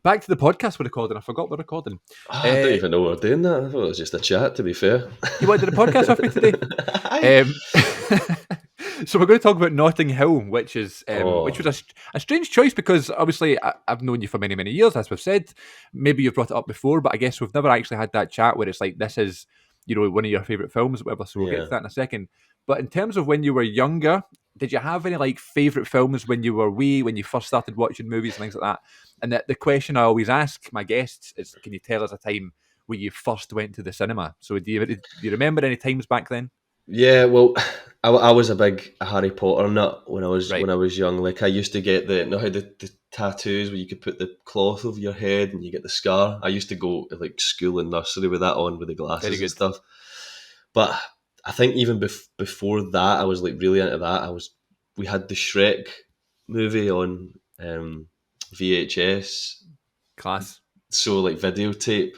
back to the podcast we're recording. I forgot we're recording. I don't even know we're doing that. I thought it was just a chat, to be fair. You wanted a podcast with me today? So we're going to talk about Notting Hill, which was a strange choice because obviously I've known you for many, many years, as we've said. Maybe you've brought it up before, but I guess we've never actually had that chat where it's like, this is, one of your favourite films, or whatever, so we'll get to that in a second. But in terms of when you were younger, did you have any favourite films when you were wee, when you first started watching movies and things like that? And the question I always ask my guests is, can you tell us a time where you first went to the cinema? So do you remember any times back then? Yeah, well, I was a big Harry Potter nut when I was young. Like, I used to get the tattoos where you could put the cloth over your head and you get the scar. I used to go to school and nursery with that on, with the glasses and stuff. But I think even before that, I was really into that. We had the Shrek movie on VHS, class. So videotape,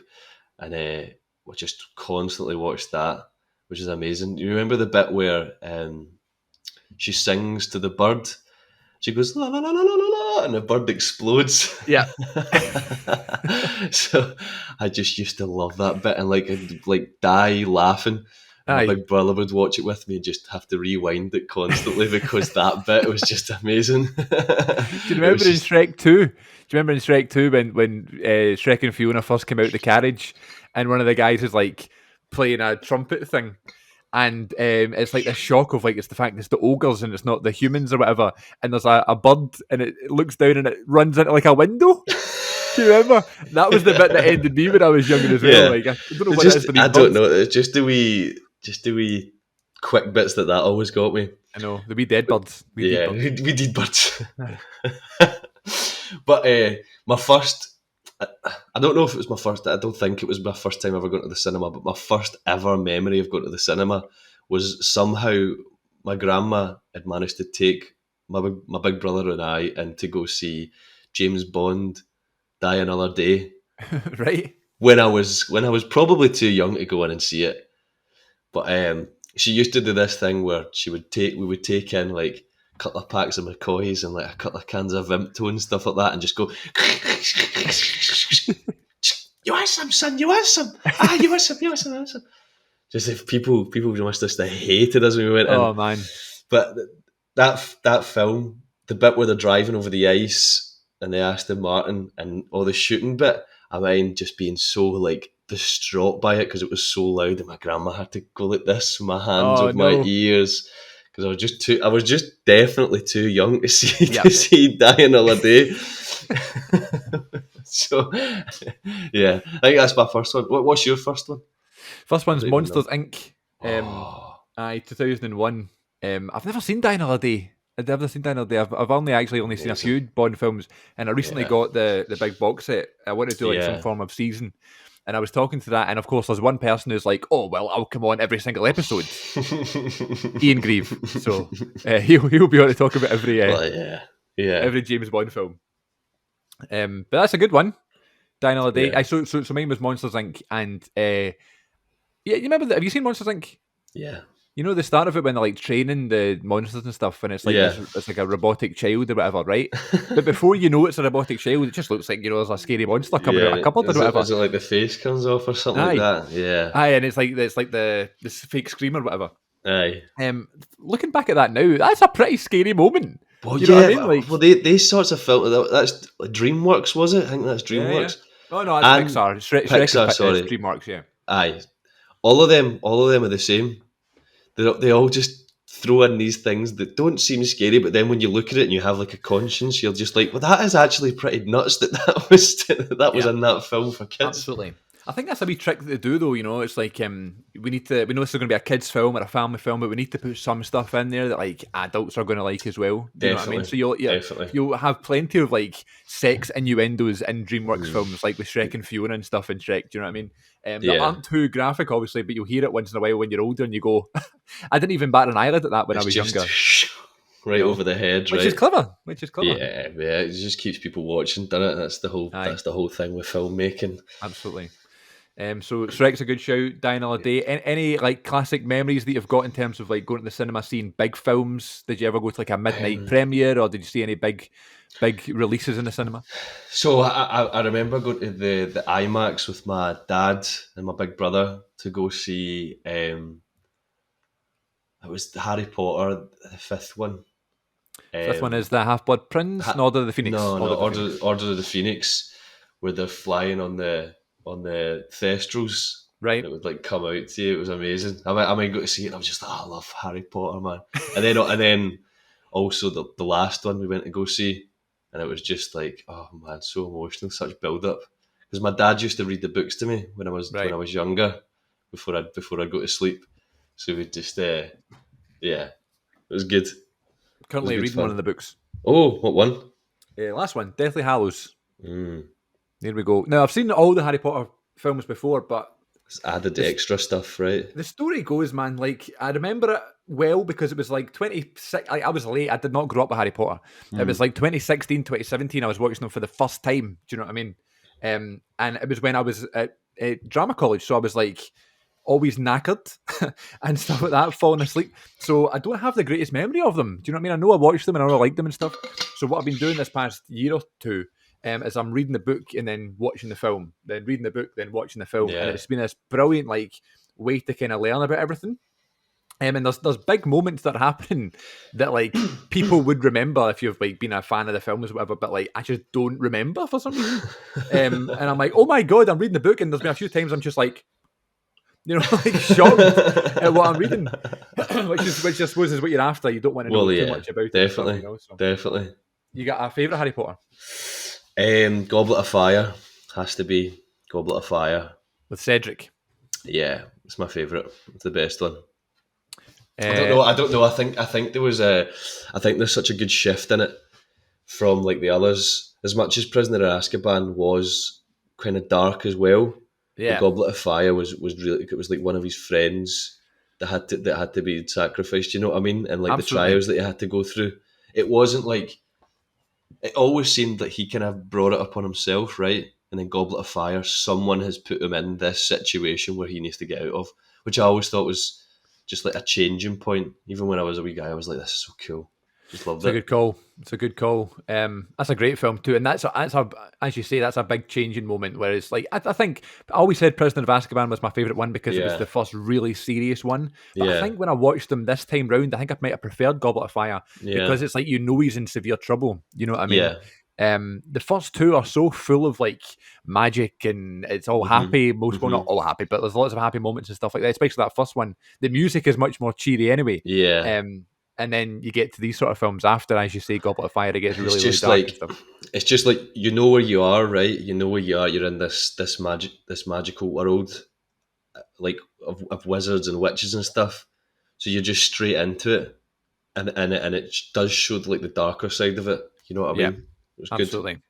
and we just constantly watched that, which is amazing. You remember the bit where she sings to the bird? She goes la la la la la la, and the bird explodes. Yeah. So I just used to love that bit, and I'd die laughing. My big brother would watch it with me and just have to rewind it constantly because that bit was just amazing. Do you remember in Shrek 2? Do you remember in Shrek 2 when Shrek and Fiona first came out of the carriage and one of the guys is playing a trumpet thing? And it's this shock of it's the fact it's the ogres and it's not the humans or whatever. And there's a bird and it looks down and it runs into a window. Do you remember? That was the bit that ended me when I was younger as well. Yeah. I don't know what it is for these birds. Don't know. It's just the wee quick bits that always got me. I know, the wee dead birds. We did birds. But my first, I don't know if it was my first, I don't think it was my first time ever going to the cinema, but my first ever memory of going to the cinema was somehow my grandma had managed to take my big brother and I in to go see James Bond Die Another Day. Right. When I was probably too young to go in and see it. But she used to do this thing where we would take in a couple of packs of McCoys and a couple of cans of Vimto and stuff like that, and just go, you want some, son? You want some? You want some? You want some? You want some? Just if people must have hated us when we went in. Oh man! But that film, the bit where they're driving over the ice and the Aston Martin and all the shooting bit, I mind just being so distraught by it because it was so loud, and my grandma had to go like this with my hands over my ears because I was just definitely too young to see Die Another Day. So yeah, I think that's my first one. What's your first one? First one's Monsters Inc. 2001. I've never seen Die Another Day. I've only seen a few Bond films, and I recently got the big box set. I want to do some form of season, and I was talking to that, and of course there's one person who's like, "Oh well, I'll come on every single episode." Ian Grieve, so he'll be on to talk about every James Bond film. But that's a good one. Die Another Day. Yeah. So mine was Monsters Inc. And you remember that? Have you seen Monsters Inc? Yeah. You know the start of it when they're training the monsters and stuff, and it's it's a robotic child or whatever, right? But before you know it's a robotic child, it just looks like there's a scary monster coming out of a cupboard or whatever. Is it the face comes off or something like that? Yeah. Aye, and it's the fake scream or whatever. Aye. Looking back at that now, that's a pretty scary moment. Well, you know what I mean? These sorts of films, that's DreamWorks, was it? I think that's DreamWorks. Yeah. Oh no, that's Pixar. Pixar, sorry. DreamWorks, yeah. Aye. All of them are the same. They all just throw in these things that don't seem scary, but then when you look at it and you have a conscience, you're just like, well, that is actually pretty nuts that was in that film for kids. Absolutely. I think that's a wee trick that they do, though. It's we know this is going to be a kids' film or a family film, but we need to put some stuff in there that adults are going to like as well. Do you know what I mean? So you'll have plenty of sex innuendos in DreamWorks films, like with Shrek and Fiona and stuff in Shrek. Do you know what I mean? That aren't too graphic, obviously, but you'll hear it once in a while when you're older and you go, I didn't even bat an eyelid at that when I was younger. Right over the head, Which is clever. Yeah, it just keeps people watching, doesn't it? That's the whole thing with filmmaking. Absolutely. So Shrek's a good shout. Die Another Day. Any like classic memories that you've got in terms of like going to the cinema, seeing big films? Did you ever go to like a midnight premiere, or did you see any big releases in the cinema? So I remember going to the IMAX with my dad and my big brother to go see. It was Harry Potter, the fifth one. Fifth one is the Half Blood Prince, Order of the Phoenix. No, Order of the Phoenix, where they're flying on the Thestrals. Right. And it would like come out to you. It was amazing. I might go to see it and I was just like, I love Harry Potter, man. And then also the last one we went to go see, and it was just like, oh man, so emotional, such build up. Because my dad used to read the books to me when I was younger, before I'd go to sleep. So we just yeah, it was good. Currently reading one of the books. Oh, what one? Last one, Deathly Hallows. There we go. Now, I've seen all the Harry Potter films before, but it's added the extra stuff, right? The story goes, man, like, I remember it well because it was like 26... I was late. I did not grow up with Harry Potter. It was like 2016, 2017. I was watching them for the first time. Do you know what I mean? And it was when I was at drama college, so I was like always knackered and stuff like that, falling asleep. So I don't have the greatest memory of them. Do you know what I mean? I know I watched them and I know I liked them and stuff. So what I've been doing this past year or two is I'm reading the book and then watching the film, then reading the book, then watching the film. And it's been this brilliant like way to kind of learn about everything. And there's big moments that are happening that like people would remember if you've like been a fan of the films or whatever, but like I just don't remember for some reason. And I'm like, oh my god, I'm reading the book, and there's been a few times I'm just like, you know, like shocked at what I'm reading, which I suppose is what you're after. You don't want to know too much about it. Definitely, definitely. You got a favourite Harry Potter? Goblet of Fire has to be Goblet of Fire with Cedric. Yeah, it's my favourite. It's the best one. I don't know. I think there's such a good shift in it from like the others. As much as Prisoner of Azkaban was kind of dark as well, the Goblet of Fire was really. It was like one of his friends that had to be sacrificed. You know what I mean? And like the trials that he had to go through. It wasn't like. It always seemed that he kind of brought it upon himself, right? And then Goblet of Fire, someone has put him in this situation where he needs to get out of, which I always thought was just like a changing point. Even when I was a wee guy, I was like, this is so cool. Just loved it. It's a good call. It's a good call. That's a great film too, and that's a as you say, that's a big changing moment. Where it's like I think I always said Prisoner of Azkaban was my favourite one because it was the first really serious one. But I think when I watched them this time round, I think I might have preferred Goblet of Fire because it's like you know he's in severe trouble. You know what I mean? The first two are so full of like magic and it's all happy. Well, not all happy, but there's lots of happy moments and stuff like that. Especially that first one. The music is much more cheery anyway. And then you get to these sort of films after, as you say, Goblet of Fire. It gets really dark and stuff. It's just like you know where you are, right? You know where you are. You're in this magical world, like of wizards and witches and stuff. So you're just straight into it, and it does show like the darker side of it. You know what I mean? Absolutely.